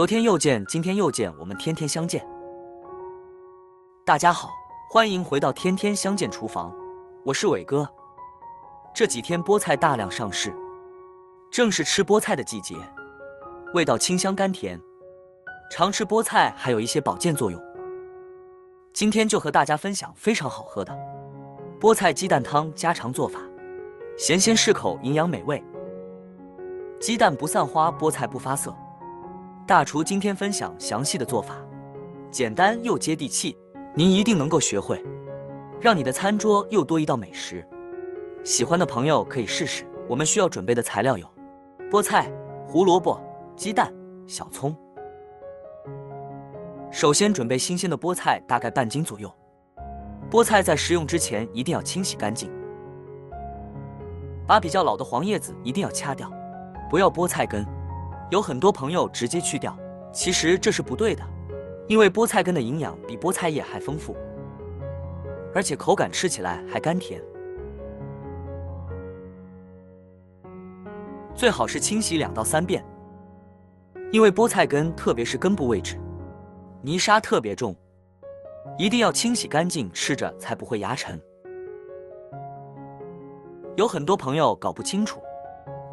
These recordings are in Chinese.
昨天又见，今天又见，我们天天相见。大家好，欢迎回到天天相见厨房，我是伟哥。这几天菠菜大量上市，正是吃菠菜的季节，味道清香甘甜。常吃菠菜还有一些保健作用。今天就和大家分享非常好喝的菠菜鸡蛋汤家常做法，咸鲜适口，营养美味。鸡蛋不散花，菠菜不发涩。大厨今天分享详细的做法，简单又接地气，您一定能够学会，让你的餐桌又多一道美食。喜欢的朋友可以试试。我们需要准备的材料有菠菜、胡萝卜、鸡蛋、小葱。首先准备新鲜的菠菜，大概半斤左右。菠菜在食用之前一定要清洗干净，把比较老的黄叶子一定要掐掉，不要菠菜根。有很多朋友直接去掉，其实这是不对的，因为菠菜根的营养比菠菜叶还丰富，而且口感吃起来还甘甜。最好是清洗2到3遍，因为菠菜根特别是根部位置泥沙特别重，一定要清洗干净，吃着才不会牙沉。有很多朋友搞不清楚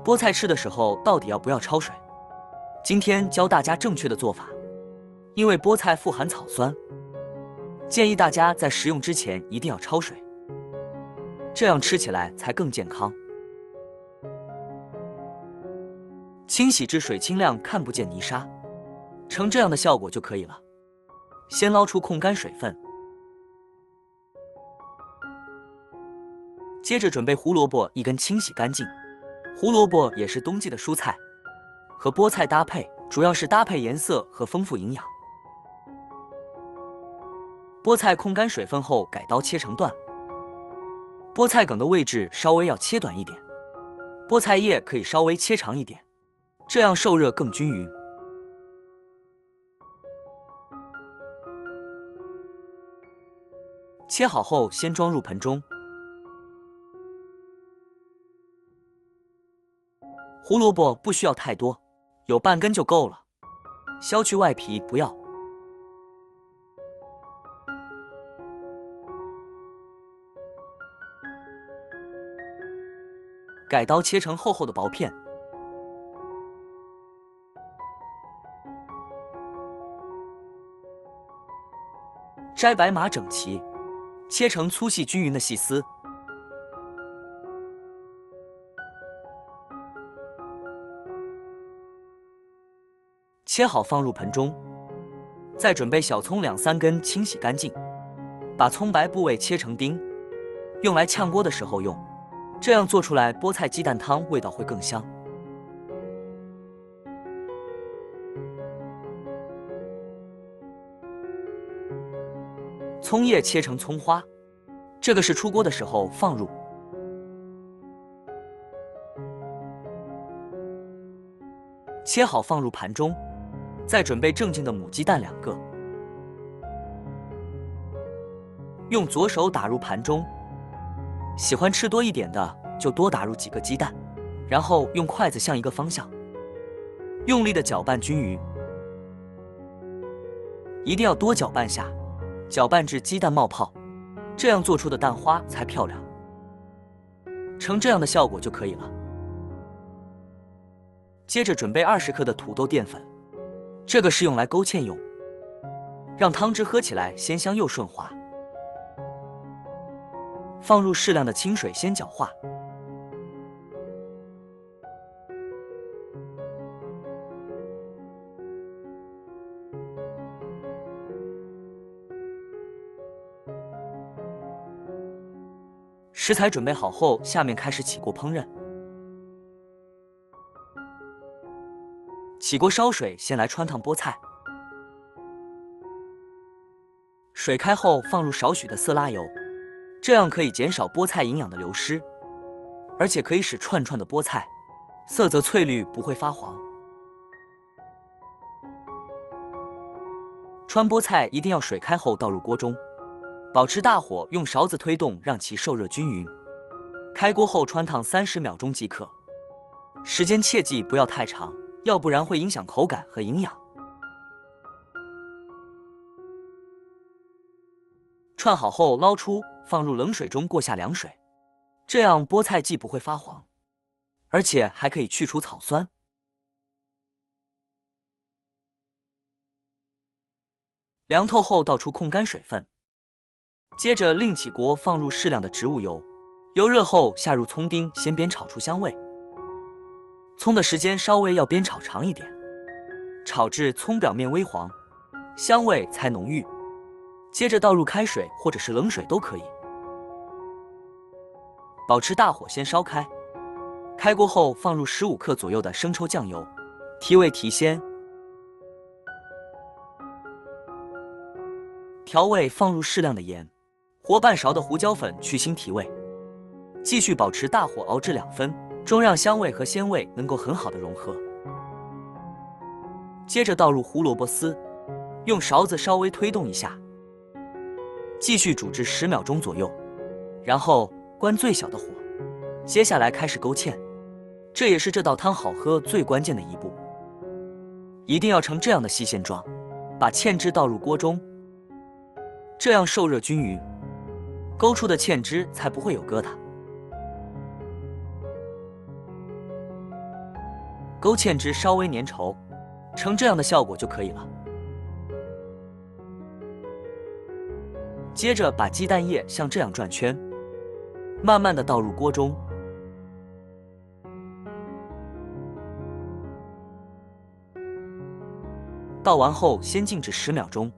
菠菜吃的时候到底要不要焯水，今天教大家正确的做法。因为菠菜富含草酸，建议大家在食用之前一定要焯水，这样吃起来才更健康。清洗至水清亮，看不见泥沙，成这样的效果就可以了。先捞出控干水分，接着准备胡萝卜1根，清洗干净。胡萝卜也是冬季的蔬菜，和菠菜搭配，主要是搭配颜色和丰富营养。菠菜控干水分后，改刀切成段。菠菜梗的位置稍微要切短一点，菠菜叶可以稍微切长一点，这样受热更均匀。切好后，先装入盆中。胡萝卜不需要太多，有半根就够了，削去外皮不要。改刀切成厚厚的薄片。摘白马整齐，切成粗细均匀的细丝。切好放入盆中，再准备小葱2、3根，清洗干净，把葱白部位切成丁，用来炝锅的时候用，这样做出来菠菜鸡蛋汤味道会更香。葱叶切成葱花，这个是出锅的时候放入。切好放入盘中，再准备正净的母鸡蛋2个，用左手打入盘中，喜欢吃多一点的就多打入几个鸡蛋，然后用筷子向一个方向用力的搅拌均匀，一定要多搅拌下，搅拌至鸡蛋冒泡，这样做出的蛋花才漂亮。成这样的效果就可以了。接着准备20克的土豆淀粉，这个是用来勾芡用，让汤汁喝起来鲜香又顺滑。放入适量的清水，先搅化。食材准备好后，下面开始起锅烹饪。起锅烧水，先来汆烫菠菜。水开后放入少许的色拉油，这样可以减少菠菜营养的流失，而且可以使串串的菠菜色泽翠绿，不会发黄。汆菠菜一定要水开后倒入锅中，保持大火，用勺子推动，让其受热均匀。开锅后汆烫30秒钟即可，时间切记不要太长，要不然会影响口感和营养。串好后捞出，放入冷水中过下凉水，这样菠菜既不会发黄，而且还可以去除草酸。凉透后倒出控干水分，接着另起锅放入适量的植物油，油热后下入葱丁，先煸炒出香味。葱的时间稍微要煸炒长一点，炒至葱表面微黄，香味才浓郁。接着倒入开水或者是冷水都可以，保持大火先烧开。开锅后放入15克左右的生抽酱油，提味提鲜。调味放入适量的盐，和半勺的胡椒粉去腥提味。继续保持大火熬至2分钟，让香味和鲜味能够很好的融合。接着倒入胡萝卜丝，用勺子稍微推动一下，继续煮至10秒钟左右，然后关最小的火。接下来开始勾芡，这也是这道汤好喝最关键的一步，一定要成这样的细线状，把芡汁倒入锅中，这样受热均匀，勾出的芡汁才不会有疙瘩。勾芡汁稍微粘稠，成这样的效果就可以了。接着把鸡蛋液像这样转圈，慢慢的倒入锅中。倒完后先静置10秒钟，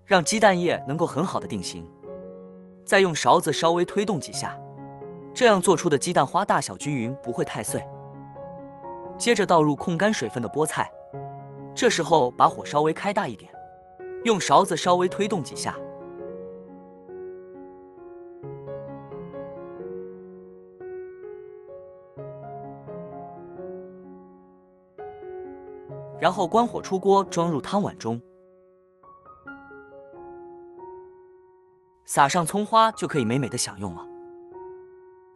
让鸡蛋液能够很好的定型，再用勺子稍微推动几下，这样做出的鸡蛋花大小均匀，不会太碎。接着倒入控干水分的菠菜，这时候把火稍微开大一点，用勺子稍微推动几下，然后关火出锅，装入汤碗中，撒上葱花就可以美美的享用了。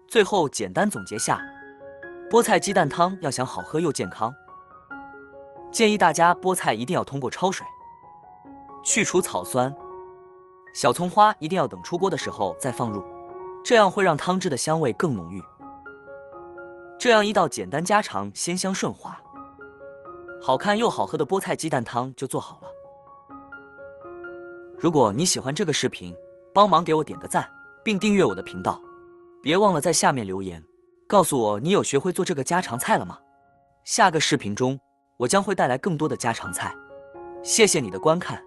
最后简单总结下，菠菜鸡蛋汤要想好喝又健康，建议大家菠菜一定要通过焯水，去除草酸，小葱花一定要等出锅的时候再放入，这样会让汤汁的香味更浓郁。这样一道简单家常、鲜香顺滑、好看又好喝的菠菜鸡蛋汤就做好了。如果你喜欢这个视频，帮忙给我点个赞，并订阅我的频道。别忘了在下面留言，告诉我你有学会做这个家常菜了吗？下个视频中，我将会带来更多的家常菜。谢谢你的观看。